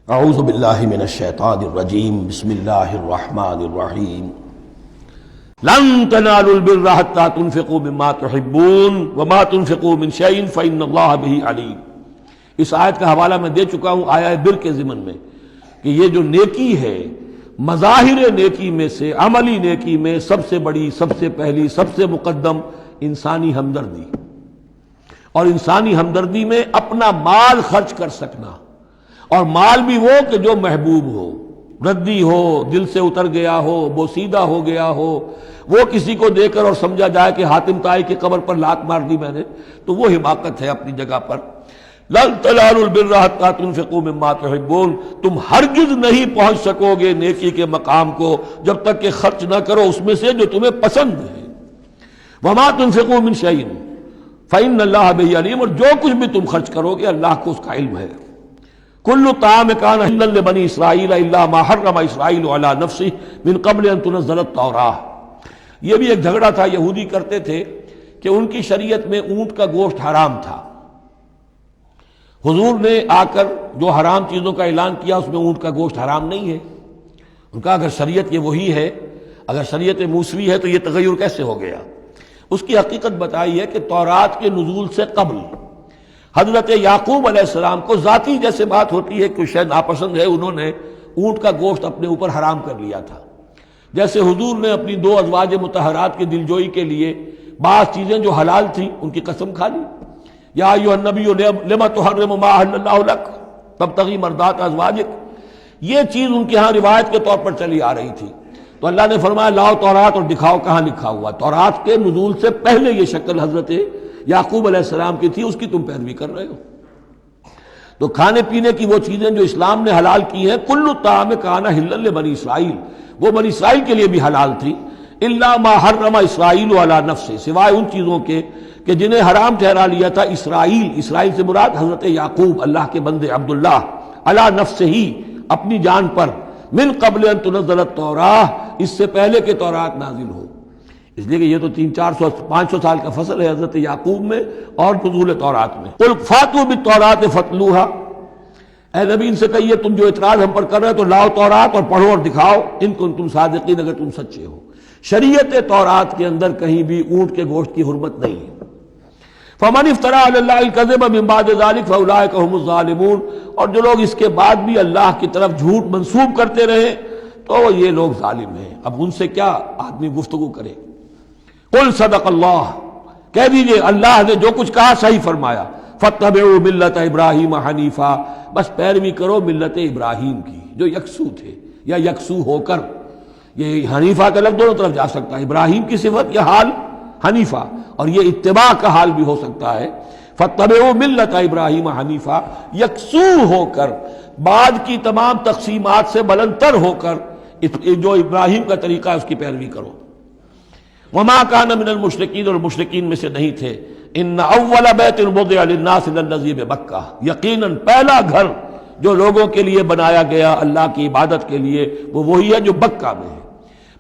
اعوذ باللہ من الشیطان الرجیم بسم اللہ الرحمن الرحیم لن تنالوا البر حتى تنفقوا مما تحبون وما تنفقوا من شيء فإن اللہ به علیم۔ اس آیت کا حوالہ میں دے چکا ہوں آیا بر کے ضمن میں کہ یہ جو نیکی ہے مظاہر نیکی میں سے عملی نیکی میں سب سے بڑی، سب سے پہلی، سب سے مقدم انسانی ہمدردی، اور انسانی ہمدردی میں اپنا مال خرچ کر سکنا، اور مال بھی وہ کہ جو محبوب ہو، ردی ہو، دل سے اتر گیا ہو، بوسیدہ ہو گیا ہو، وہ کسی کو دے کر اور سمجھا جائے کہ حاتم طائی کی قبر پر لات مار دی میں نے، تو وہ حماقت ہے اپنی جگہ پر۔ لن تنالوا البر حتى تنفقوا مما تحبون، تم ہرگز نہیں پہنچ سکو گے نیکی کے مقام کو جب تک کہ خرچ نہ کرو اس میں سے جو تمہیں پسند ہے۔ وما تنفقوا من شيء فإن اللہ به علیم، اور جو کچھ بھی تم خرچ کرو گے اللہ کو اس کا علم ہے۔ کل طعام کان حلا لبنی اسرائیل الا ما حرم اسرائیل علی نفسہ من قبل ان تنزل التوراۃ۔ یہ بھی ایک جھگڑا تھا، یہودی کرتے تھے کہ ان کی شریعت میں اونٹ کا گوشت حرام تھا۔ حضور نے آ کر جو حرام چیزوں کا اعلان کیا اس میں اونٹ کا گوشت حرام نہیں ہے۔ ان کا اگر شریعت یہ وہی ہے، اگر شریعت موسوی ہے تو یہ تغیر کیسے ہو گیا؟ اس کی حقیقت بتائی ہے کہ تورات کے نزول سے قبل حضرت یعقوب علیہ السلام کو ذاتی جیسے بات ہوتی ہے کہ شاید ناپسند ہے، انہوں نے اونٹ کا گوشت اپنے اوپر حرام کر لیا تھا۔ جیسے حضور نے اپنی دو ازواج مطہرات کی دلجوئی کے لیے بعض چیزیں جو حلال تھیں ان کی قسم کھا لی، یا ایھا النبی لم تحرم ما احل اللہ لک تبتغی مرضات ازواجک، یہ چیز ان کے ہاں روایت کے طور پر چلی آ رہی تھی۔ تو اللہ نے فرمایا لاؤ تورات اور دکھاؤ کہاں لکھا ہوا۔ تورات کے نزول سے پہلے یہ شکل حضرت یعقوب علیہ السلام کی تھی، اس کی تم پیروی کر رہے ہو۔ تو کھانے پینے کی وہ چیزیں جو اسلام نے حلال کی ہیں، کل طعام کان حلا لبنی اسرائیل، وہ بنی اسرائیل کے لیے بھی حلال تھی، الا ما حرم اسرائیل علی نفسہ، سوائے ان چیزوں کے کہ جنہیں حرام ٹھہرا لیا تھا اسرائیل، اسرائیل سے مراد حضرت یعقوب اللہ کے بندے عبداللہ، علی نفسہ ہی، اپنی جان پر، من قبل ان تنزل التوراۃ، اس سے پہلے کہ تورات نازل ہو۔ اس لیے کہ یہ تو 300-400-500 سال کا فصل ہے حضرت یعقوب میں اور نزول تورات میں۔ قل فاتوا بالتوراۃ فاتلوها، اے نبی ان سے کہیے تم جو اعتراض ہم پر کر رہے ہو تو لاؤ تورات اور پڑھو اور دکھاؤ، ان کنتم صادقین، اگر تم سچے ہو۔ شریعت تورات کے اندر کہیں بھی اونٹ کے گوشت کی حرمت نہیں ہے۔ فمن افترى على الله الكذب من بعد ذلك فاولئك هم الظالمون، اور جو لوگ اس کے بعد بھی اللہ کی طرف جھوٹ منسوب کرتے رہے تو یہ لوگ ظالم ہیں۔ اب ان سے کیا آدمی گفتگو کرے؟ قل صدق اللہ، کہہ دیجئے اللہ نے جو کچھ کہا صحیح فرمایا۔ فاتبعوا ملت ابراہیم حنیفا، بس پیروی کرو ملت ابراہیم کی جو یکسو تھے یا یکسو ہو کر، یہ حنیفہ کا لفظ دونوں طرف جا سکتا ہے، ابراہیم کی صفت یا حال حنیفہ، اور یہ اتباع کا حال بھی ہو سکتا ہے۔ فاتبعوا ملت ابراہیم حنیفا، یکسو ہو کر، بعد کی تمام تقسیمات سے بلندتر ہو کر جو ابراہیم کا طریقہ ہے اس کی پیروی کرو۔ وما کان من المشرکین، اور مشرکین میں سے نہیں تھے۔ ان اول بیت وضع للناس للذی بمکہ، یقیناً پہلا گھر جو لوگوں کے لیے بنایا گیا اللہ کی عبادت کے لیے وہ وہی ہے جو بکہ میں ہے۔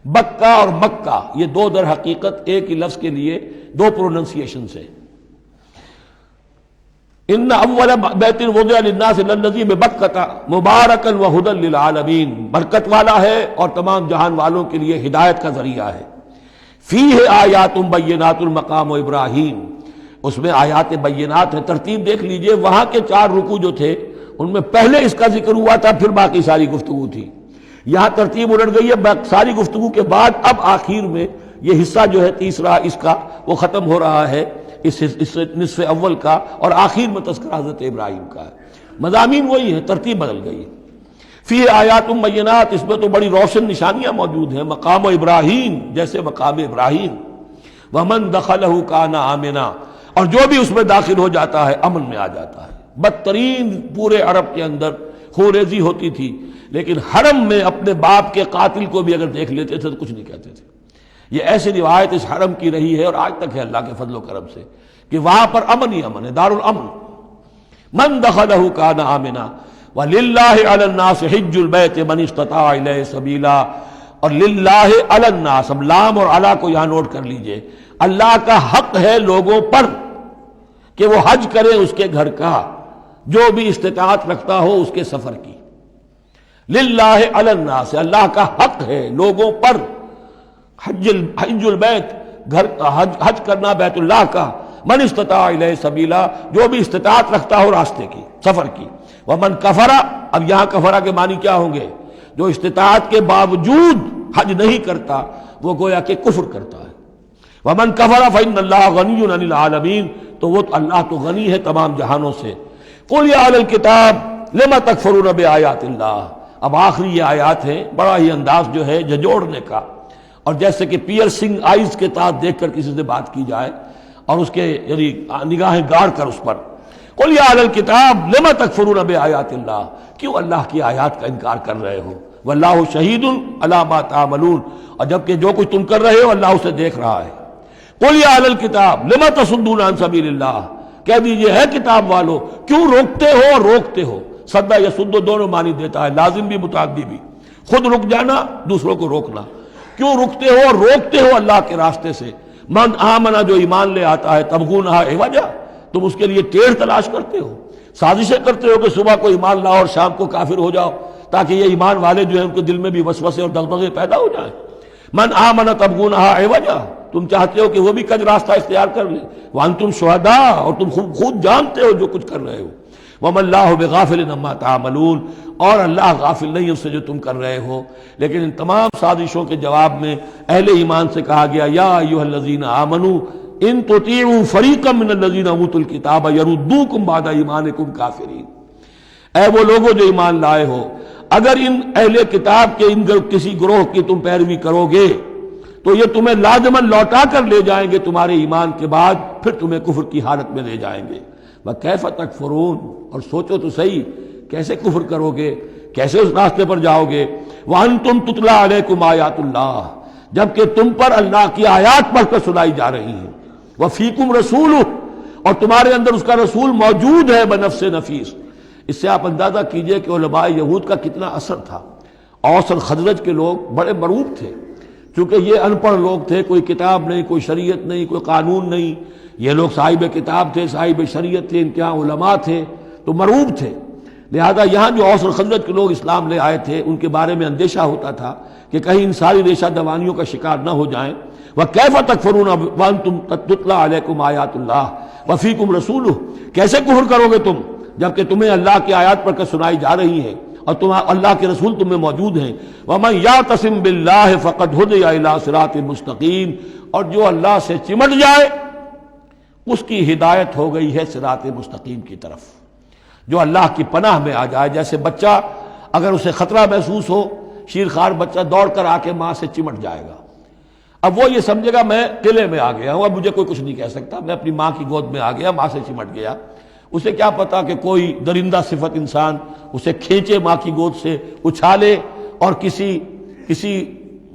بکہ اور مکہ یہ دو در حقیقت ایک ہی لفظ کے لیے دو پروننسیشن سے۔ ان اول بیت وضع للناس للذی ببکہ مبارکا وہدی للعالمین، برکت والا ہے اور تمام جہان والوں کے لیے ہدایت کا ذریعہ ہے۔ فیہ آیات بینات المقام ابراہیم، اس میں آیات بینات ہیں۔ ترتیب دیکھ لیجئے، وہاں کے 4 رکوع جو تھے ان میں پہلے اس کا ذکر ہوا تھا، پھر باقی ساری گفتگو تھی۔ یہاں ترتیب الٹ گئی ہے، ساری گفتگو کے بعد اب آخر میں یہ حصہ جو ہے تیسرا اس کا وہ ختم ہو رہا ہے، اس نصف اول کا، اور آخر میں تذکرہ حضرت ابراہیم کا ہے۔ مضامین وہی ہیں، ترتیب بدل گئی ہے۔ فی آیات بینات، اس میں تو بڑی روشن نشانیاں موجود ہیں۔ مقام ابراہیم، جیسے مقام ابراہیم، ومن دخلہ کان آمنا، اور جو بھی اس میں داخل ہو جاتا ہے امن میں آ جاتا ہے۔ بدترین پورے عرب کے اندر خوریزی ہوتی تھی، لیکن حرم میں اپنے باپ کے قاتل کو بھی اگر دیکھ لیتے تھے تو کچھ نہیں کہتے تھے۔ یہ ایسی روایت اس حرم کی رہی ہے اور آج تک ہے اللہ کے فضل و کرم سے کہ وہاں پر امن ہی امن ہے، دار الامن۔ من دخلہ کان آمنا وَلِلَّهِ عَلَى النَّاسِ حِجُّ الْبَيْتِ مَنِ اسْتَطَاعَ إِلَيْهِ سَبِيلًا، اور للہ علی الناس، اب لام اور علی کو یہاں نوٹ کر لیجئے، اللہ کا حق ہے لوگوں پر کہ وہ حج کرے اس کے گھر کا، جو بھی استطاعت رکھتا ہو اس کے سفر کی۔ للہ علی الناس، اللہ کا حق ہے لوگوں پر، حج البیت، گھر حج کرنا بیت اللہ کا، من استطاع الیہ سبیلا، جو بھی استطاعت رکھتا ہو راستے کی، سفر کی، ومن کفر، اب یہاں کفرہ کے معنی کیا ہوں گے؟ جو استطاعت کے باوجود حج نہیں کرتا وہ گویا کہ کفر کرتا ہے۔ ومن کفر فإن اللہ غنی عن العالمین، تو وہ اللہ تو غنی ہے تمام جہانوں سے۔ قل یا اہل الکتاب لم تکفرون بآیات اللہ، اب آخری یہ آیات ہیں، بڑا ہی انداز جو ہے جھنجھوڑنے کا، اور جیسے کہ پیئرسنگ آئیز کے ساتھ دیکھ کر کسی سے بات کی جائے اور اس کے یعنی نگاہیں گاڑ کر اس پر۔ قل یا اہل الکتاب لم تکفرون بآیات اللہ، کیوں اللہ کی آیات کا انکار کر رہے ہو؟ واللہ شہید علی ما تعملون، اور جبکہ جو کچھ تم کر رہے ہو اللہ اسے دیکھ رہا ہے۔ قل یا اہل الکتاب لم تصدون عن سبیل اللہ، کہہ دیجئے ہے کتاب والو کیوں روکتے ہو اور روکتے ہو؟ صد یا سد دونوں معنی دیتا ہے، لازم بھی متعدی بھی، خود رک جانا، دوسروں کو روکنا۔ کیوں رکتے ہو اور روکتے ہو اللہ کے راستے سے؟ من آمنا، جو ایمان لے آتا ہے، تبغونہا عوجا، تم اس کے لیے ٹیڑھ تلاش کرتے ہو، سازشیں کرتے ہو کہ صبح کو ایمان لاؤ اور شام کو کافر ہو جاؤ، تاکہ یہ ایمان والے جو ہیں ان کے دل میں بھی وسوسے اور دغدغے پیدا ہو جائیں۔ من آمن تبغونہا عوجا، تم چاہتے ہو کہ وہ بھی کج راستہ اختیار کر لے، وانتم شہداء، اور تم خود جانتے ہو جو کچھ کر رہے ہو۔ وما اللہ بغافل عما تعملون، اور اللہ غافل نہیں اس سے جو تم کر رہے ہو۔ لیکن ان تمام سازشوں کے جواب میں اہل ایمان سے کہا گیا یا ایھا الذین آمنوا ان تطیعوا فریقا من الذین اوتوا الکتاب یردوکم بعد ایمانکم کافرین، اے وہ لوگوں جو ایمان لائے ہو، اگر ان اہل کتاب کے ان کسی گروہ کی تم پیروی کرو گے تو یہ تمہیں لازماً لوٹا کر لے جائیں گے تمہارے ایمان کے بعد، پھر تمہیں کفر کی حالت میں لے جائیں گے۔ وَكَيْفَ تَكْفُرُونَ، اور سوچو تو صحیح کیسے کفر کرو گے، کیسے اس راستے پر جاؤ گے۔ وَأَنْتُمْ تُتْلَىٰ عَلَيْكُمْ آیَاتُ اللَّهِ، جبکہ تم پر اللہ کی آیات پڑھ کر سنائی جا رہی ہیں۔ وَفِيكُمْ رَسُولُهُ، اور تمہارے اندر اس کا رسول موجود ہے بنفس نفیس۔ اس سے آپ اندازہ کیجئے کہ علماء یہود کا کتنا اثر تھا۔ اوس اور خزرج کے لوگ بڑے مرعوب تھے، چونکہ یہ ان پڑھ لوگ تھے، کوئی کتاب نہیں، کوئی شریعت نہیں، کوئی قانون نہیں۔ یہ لوگ صاحب کتاب تھے، صاحب شریعت تھے، ان کے ہاں علماء تھے، تو مرعوب تھے۔ لہذا یہاں جو اوس اور خزرج کے لوگ اسلام لے آئے تھے ان کے بارے میں اندیشہ ہوتا تھا کہ کہیں ان ساری ریشہ دوانیوں کا شکار نہ ہو جائیں۔ وَكَيْفَ تَكْفُرُونَ وَأَنْتُمْ تُتْلَىٰ عَلَيْكُمْ آیَاتُ اللَّهِ وَفِيكُمْ رَسُولُهُ، کیسے کفر کرو گے تم جبکہ تمہیں اللہ کی آیات پڑھ کر سنائی جا رہی ہیں اور اللہ کے رسول تم میں موجود ہیں۔ وَمَن يَعْتَصِم بِاللَّهِ فَقَدْ هُدِيَ إِلَىٰ صِرَاطٍ مُسْتَقِيمٍ، اور جو اللہ سے چمٹ جائے اس کی ہدایت ہو گئی ہے صراط مستقیم کی طرف۔ جو اللہ کی پناہ میں آ جائے، جیسے بچہ اگر اسے خطرہ محسوس ہو، شیرخوار بچہ دوڑ کر آ کے ماں سے چمٹ جائے گا، اب وہ یہ سمجھے گا میں قلعے میں آ گیا ہوں، اب مجھے کوئی کچھ نہیں کہہ سکتا، میں اپنی ماں کی گود میں آ گیا، ماں سے چمٹ گیا۔ اسے کیا پتا کہ کوئی درندہ صفت انسان اسے کھینچے ماں کی گود سے، اچھالے اور کسی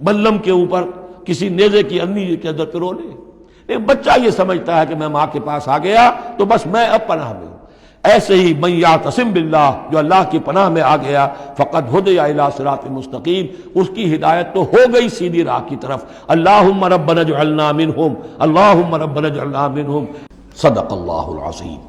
بلم کے اوپر کسی نیزے کی انی کے اندر پرو لے۔ بچہ یہ سمجھتا ہے کہ میں ماں کے پاس آ گیا تو بس میں اب پناہ میں ہوں۔ ایسے ہی من یعتصم باللہ، جو اللہ کی پناہ میں آ گیا، فقد ہدی الی صراط مستقیم، اس کی ہدایت تو ہو گئی سیدھی راہ کی طرف۔ اللہم ربنا اجعلنا منہم، اللہم ربنا اجعلنا منہم۔ صدق اللہ العظیم۔